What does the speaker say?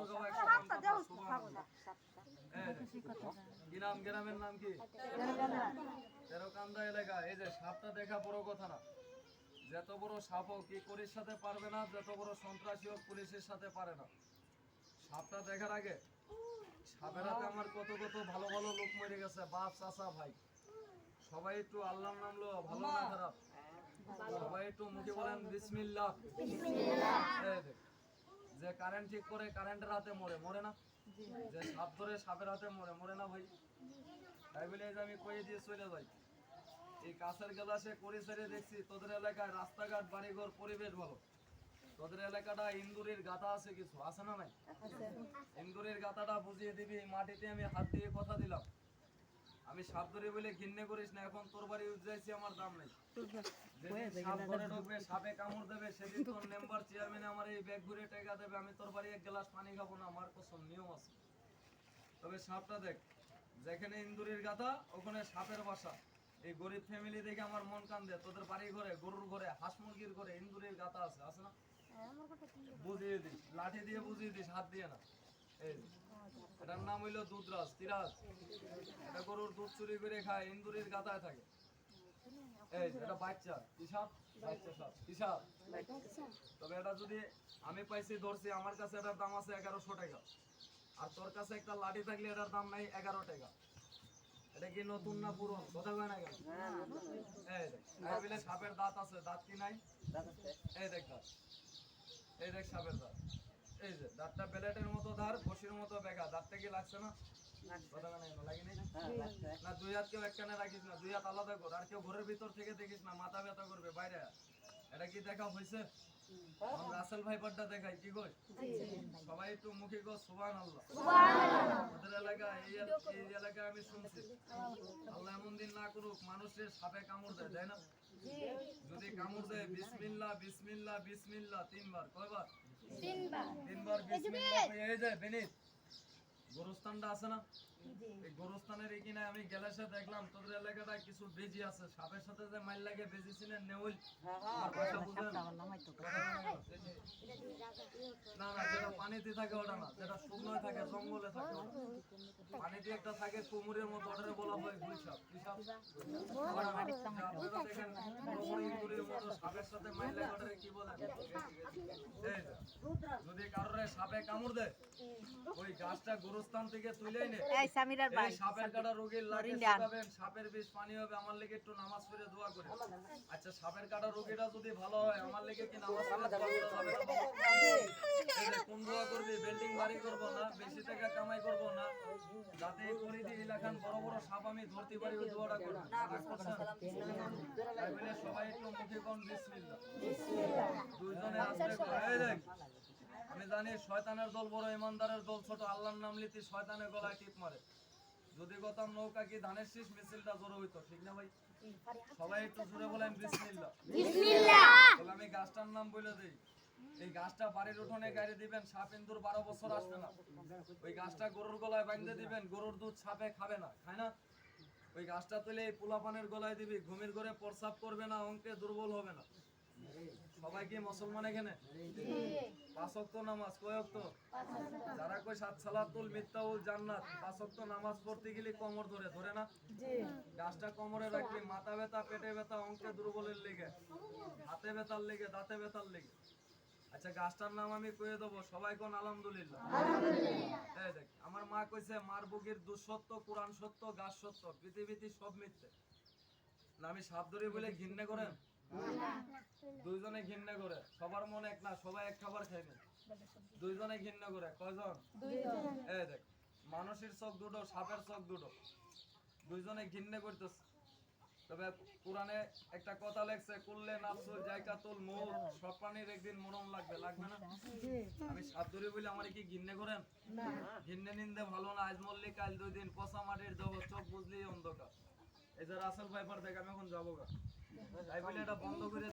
খাওয়া 100 টাকা সুবহানাল্লাহ। কি নাম গ্রামের নাম কি? তেরোকান্দা এলাকা। এই যে সাপটা দেখা বড় কথা না, যত বড় সাপ হোক কি করির সাথে পারবে না, যত বড় সন্ত্রাসী হোক পুলিশের সাথে পারে না। সাপটা দেখার আগে সাপের হাতে আমার কত কত ভালো ভালো লোক মরে গেছে, বাপ চাচা ভাই। সবাই একটু আল্লাহর নাম লো, ভালো না খারাপ? সবাই একটু মুখে বলেন বিসমিল্লাহ। যে কারেন্ট ঠিক করে কারেন্টের হাতে মরে মরে না, যে সাপ ধরে সাপের হাতে মরে মরে না ভাই। তাই বলে এই যে আমি কয়ে দিয়ে চলে যাই, এই কাছের গেলাসে করি ছেড়ে দেখছি তোদের এলাকায় রাস্তাঘাট বাড়িঘর পরিবেশ ভালো। তোদের এলাকাটা ইন্দুরের গাথা আছে, কিছু আছে না নাই? ইন্দুরের গাথাটা বুঝিয়ে দিবি। মাটিতে আমি হাত দিয়ে কথা দিলাম, আমি সাপ ধরে বলে ঘিন্নে করিস না। এখন তোর বাড়ি উঠেছি আমার দাম নেই। যেদিন সাপ ঘরে ঢুকবে, সাপে কামড় দেবে, সেদিন তোর মেম্বার চেয়ারম্যান আমার এই ব্যাগ ঘুরে টাকা দেবে। আমি তোর বাড়ি এক গ্লাস পানি খাবো না, আমার কসম, নিয়ম আছে। তবে সাপটা দেখ, যেখানে ইন্দুরের গাথা ওখানে সাপের বাসা। এই গরিব ফ্যামিলি দেখে আমার মন কান্দে। তোদের বাড়ি ঘরে, গরুর ঘরে, হাঁস মুরগির ঘরে ইন্দুরের গাথা আছে, আছে না? বুঝিয়ে দিস, লাঠি দিয়ে বুঝিয়ে দিস, হাত দিয়ে না। এই এটার নাম হইলো দুধরাজ, তিরাজ। এটা গরুর দুধ চুরি করে খায়, ইন্দুরের গাথায় থাকে। এই এটা বাচ্চা কি সাপ? বাচ্চা সাপ। কি সাপ? তবে এটা যদি আমি পাইছি ধরছি, আমার কাছে এটার দাম আছে 1100 টাকা। আর তোর কাছে একটা লাঠি থাকলে এটার দাম নাই 11 টাকা। এটা কি নতুন না পুরন? কথা কয় না কেন? এই দেখ, এই বলে সাপের দাঁত আছে, দাঁত কি নাই? এই দেখ দাঁত, এই দেখ সাপের দাঁত। এই যে দাঁতটা বেলেটের মতো ধার, বসির মতো বেগা। দাঁতটা কি লাগছে না? কথা কয় না কেন? লাগি নাই না? দুই হাত কেউ একখানে রাখিস না, দুই হাত আলাদা কর। আর কেউ ঘরের ভিতর থেকে দেখিস না, মাথা ব্যথা করবে বাইরে। এটা কি দেখা হয়েছে? রাসেল ভাইপারটা দেখাই কি কই? সবাই একটু মুখে কো সুবহানাল্লাহ। ওদের এলাকায় এই এলাকায় আমি শুনছি, আল্লাহ এমন দিন না করুক মানুষের সাপে কামড় দেয়, তাই না? যদি কামড় দেয় বিসমিল্লাহ বিসমিল্লাহ বিসমিল্লাহ তিনবার। কয়বার? তিনবার বিসমিল্লাহ। এই যে বেনিত গোরস্থানটা আছে না, এই গোরস্থানের এখানে আমি গেলাসে দেখলাম তোদের এলাকাটায় কিছু বেজি আছে। সাপের সাথে যে মাইল লাগে বেজি ছিলেন নেউল, আমার ভাষা বুঝেন না? না, যেটা পানিতে থাকে ওটা না, যেটা শুকনো থাকে জঙ্গলে থাকে ওটা। পানিতে একটা থাকে কুমুরের মতো, ওটারে বলা হয় গুই সাপ। কি সাপ? আপনারা দেখেন বড় বড় ইঁদুরের মতো সাপের সাথে মাইল লাগে, ওটারে কি বলে? যদি কারোর সাপে কামড় দেয়, ওই গাছটা গোরস্থান থেকে তুলে এনে এই সাপের কাটা রোগীর লাগে শুকাবেন, সাপের বিষ পানি হবে। আমার লেগে একটু নামাজ পড়ে দোয়া করে। আচ্ছা, সাপের কাটা রোগীটা যদি ভালো হয়, আমার লেগে কি নামাজ পড়ে দোয়া করা যাবে না? কোন দোয়া করবি? বিল্ডিং বাড়ি করব না, বেশি টাকা কামাই করব না, যাতে পরিধি এলাকান বড় বড় সাপ আমি ধরতে পারি, ওই দোয়াটা করব। তাই বলে সবাই একটু মুখে কোন বিসমিল্লাহ। দুইজনে আসতে এই দেখ, আমি জানি শয়তানের দল বড়, ইমানদারের দল ছোট। আল্লাহর নাম লিতি শয়তানের গলায় টিপ মারে। যদি গতাম নৌকা কি ধানের শীষ, মিছিলটা জড়ো হইতো, ঠিক না ভাই? সবাই একটু জোরে বলেন বিসমিল্লাহ। তাহলে আমি গাছটার নাম বলে দেই। এই গাছটা বাড়ির উঠোনে গাড়ি দিবেন, সাপ ইন্দুর 12 বছর আসবে না। ওই গাছটা গরুর গলায় বাঁধতে দিবেন, গরুর দুধ সাপে খাবে না, খায় না। ওই গাছটা তুলে এই পোলাপানের গলায় দিবি, ঘুমের ঘরে প্রস্রাব করবে না, অঙ্কে দুর্বল হবে না। সবাই কি মুসলমান এখানে? 5 ওয়াক্ত নামাজ কয় ওয়াক্ত? যারা কই 7 সালাতুল মিফতাহুল জান্নাত, 5 ওয়াক্ত নামাজ পড়তে গেলে কোমর ধরে ধরে না? গাছটা কোমরে রাখবি, মাথা ব্যথা, পেটে ব্যথা, অঙ্কে দুর্বলের লেগে, হাতে ব্যথার লেগে, দাঁতে ব্যথার লেগে। আচ্ছা, গাছটার নাম আমি কয়ে দেবো, সবাই কোন আলহামদুলিল্লাহ। এই দেখ, আমার মা কইছে মার বুকের দুঃসত্য, কোরআন সত্য, গাছ সত্য, পৃথিবীতে সব মিথ্যে। না আমি সাপ ধরে বলে ঘৃণা করেন? দুইজনে ঘৃণা করে। সবার মন এক না, সবাই এক খাবার খায় না। দুইজনে ঘৃণা করে। কয়জন? এই দেখ, মানুষের চোখ দুটো, সাপের চোখ দুটো, দুইজনে ঘৃণা করতেছে। তবে কোরআনে একটা কথা লেখছে, কুল্লে নাফসুল জায়কাতুল মউত, সব প্রাণীর একদিন মরণ লাগবে, লাগবে না? আমি সাপ ধরে বলি আমার কি ঘৃণা করেন? ঘৃণা নিন্দে ভালো না। আজ মরলি কাল 2 দিন, পচা মাটির দেহ, চোখ বুঝলি অন্ধকার। এই যে রাসেল ভাইপার দেখ, আমি এখন যাবো গা। তাই বলে এটা বন্ধ করে